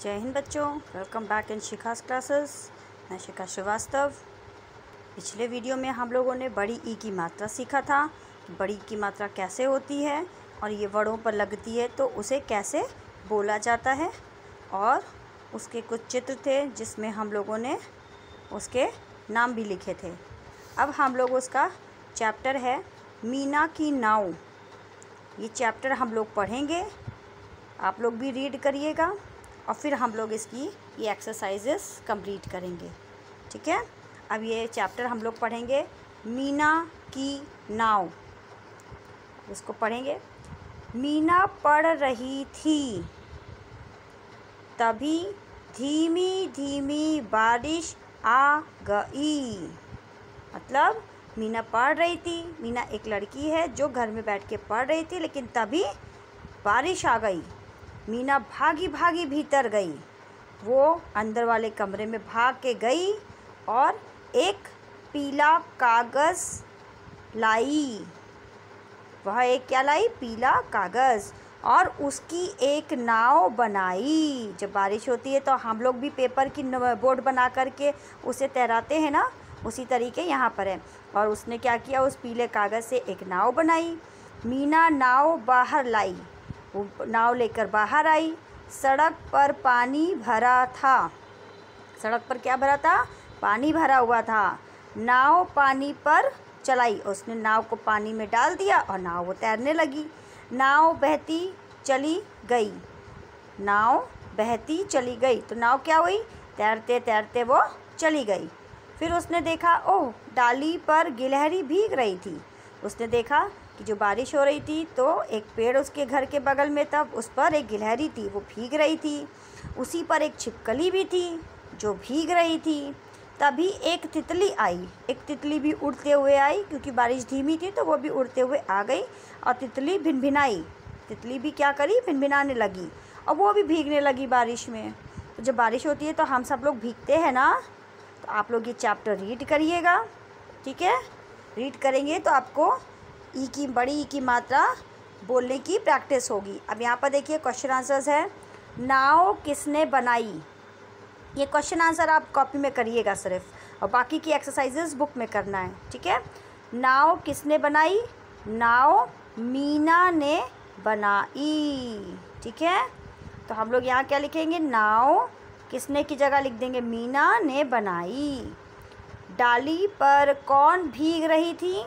जय हिंद बच्चों, welcome back in शिखास classes. मैं शिखा श्रीवास्तव। पिछले वीडियो में हम लोगों ने बड़ी ई की मात्रा सीखा था कि बड़ी ई की मात्रा कैसे होती है और ये वर्डों पर लगती है तो उसे कैसे बोला जाता है, और उसके कुछ चित्र थे जिसमें हम लोगों ने उसके नाम भी लिखे थे। अब हम लोग उसका चैप्टर है मीना की नाव। ये चैप्टर हम लोग पढ़ेंगे, आप लोग भी रीड करिएगा और फिर हम लोग इसकी ये एक्सरसाइजेस कंप्लीट करेंगे। ठीक है, अब ये चैप्टर हम लोग पढ़ेंगे मीना की नाव। इसको पढ़ेंगे। मीना पढ़ रही थी, तभी धीमी धीमी बारिश आ गई। मतलब मीना पढ़ रही थी। मीना एक लड़की है जो घर में बैठ के पढ़ रही थी, लेकिन तभी बारिश आ गई। मीना भागी भागी भीतर गई। वो अंदर वाले कमरे में भाग के गई और एक पीला कागज़ लाई। वह एक क्या लाई? पीला कागज़। और उसकी एक नाव बनाई। जब बारिश होती है तो हम लोग भी पेपर की बोट बना करके उसे तैराते हैं ना, उसी तरीके यहाँ पर है। और उसने क्या किया? उस पीले कागज़ से एक नाव बनाई। मीना नाव बाहर लाई। वो नाव लेकर बाहर आई। सड़क पर पानी भरा था। सड़क पर क्या भरा था? पानी भरा हुआ था। नाव पानी पर चलाई। उसने नाव को पानी में डाल दिया और नाव वो तैरने लगी। नाव बहती चली गई। नाव बहती चली गई तो नाव क्या हुई? तैरते तैरते वो चली गई। फिर उसने देखा, ओह, डाली पर गिलहरी भीग रही थी। उसने देखा कि जो बारिश हो रही थी तो एक पेड़ उसके घर के बगल में था, उस पर एक गिलहरी थी, वो भीग रही थी। उसी पर एक छिपकली भी थी जो भीग रही थी। तभी एक तितली आई। एक तितली भी उड़ते हुए आई, क्योंकि बारिश धीमी थी तो वो भी उड़ते हुए आ गई और तितली भिनभिनाई। तितली भी क्या करी? भिनभिनाने लगी और वो भी भीगने लगी बारिश में। तो जब बारिश होती है तो हम सब लोग भीगते हैं ना। तो आप लोग ये चैप्टर रीड करिएगा। ठीक है, रीड करेंगे तो आपको ई की बड़ी ई की मात्रा बोलने की प्रैक्टिस होगी। अब यहाँ पर देखिए क्वेश्चन आंसर्स है। नाव किसने बनाई? ये क्वेश्चन आंसर आप कॉपी में करिएगा सिर्फ, और बाकी की एक्सरसाइजेस बुक में करना है। ठीक है, नाव किसने बनाई? नाव मीना ने बनाई। ठीक है, तो हम लोग यहाँ क्या लिखेंगे? नाव किसने की जगह लिख देंगे मीना ने बनाई। डाली पर कौन भीग रही थी?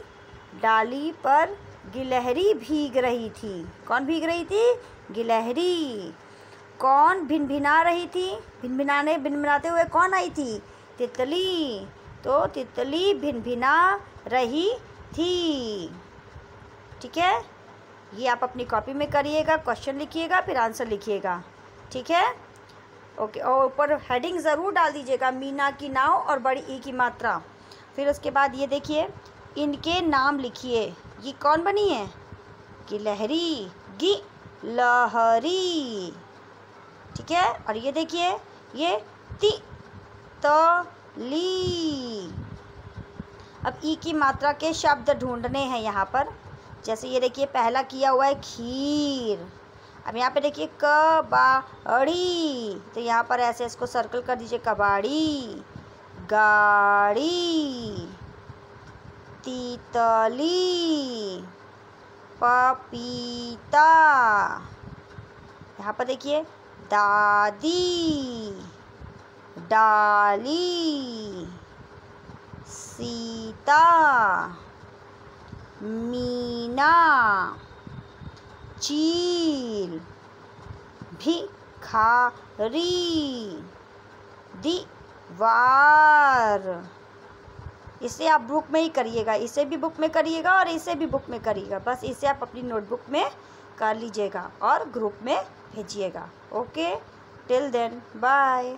डाली पर गिलहरी भीग रही थी। कौन भीग रही थी? गिलहरी। कौन भिनभिना रही थी? भिनभिनाते हुए कौन आई थी? तितली। तो तितली भिनभिना रही थी। ठीक है, ये आप अपनी कॉपी में करिएगा, क्वेश्चन लिखिएगा, फिर आंसर लिखिएगा। ठीक है, ओके। और ऊपर हेडिंग ज़रूर डाल दीजिएगा, मीना की नाव और बड़ी ई की मात्रा। फिर उसके बाद ये देखिए, इनके नाम लिखिए। ये कौन बनी है? गिलहरी, गिलहरी। ठीक है, और ये देखिए, ये तितली। अब ई की मात्रा के शब्द ढूंढने हैं यहाँ पर। जैसे ये देखिए, पहला किया हुआ है खीर। अब यहाँ पे देखिए कबाड़ी, तो यहाँ पर ऐसे इसको सर्कल कर दीजिए। कबाड़ी। गाड़ी। तितली। पपीता। यहाँ पर देखिए, दादी। डाली। सीता। मीना। चील। भिखारी। दीवार। इसे आप बुक में ही करिएगा, इसे भी बुक में करिएगा और इसे भी बुक में करिएगा। बस इसे आप अपनी नोटबुक में कर लीजिएगा और ग्रुप में भेजिएगा। Okay, till then, bye.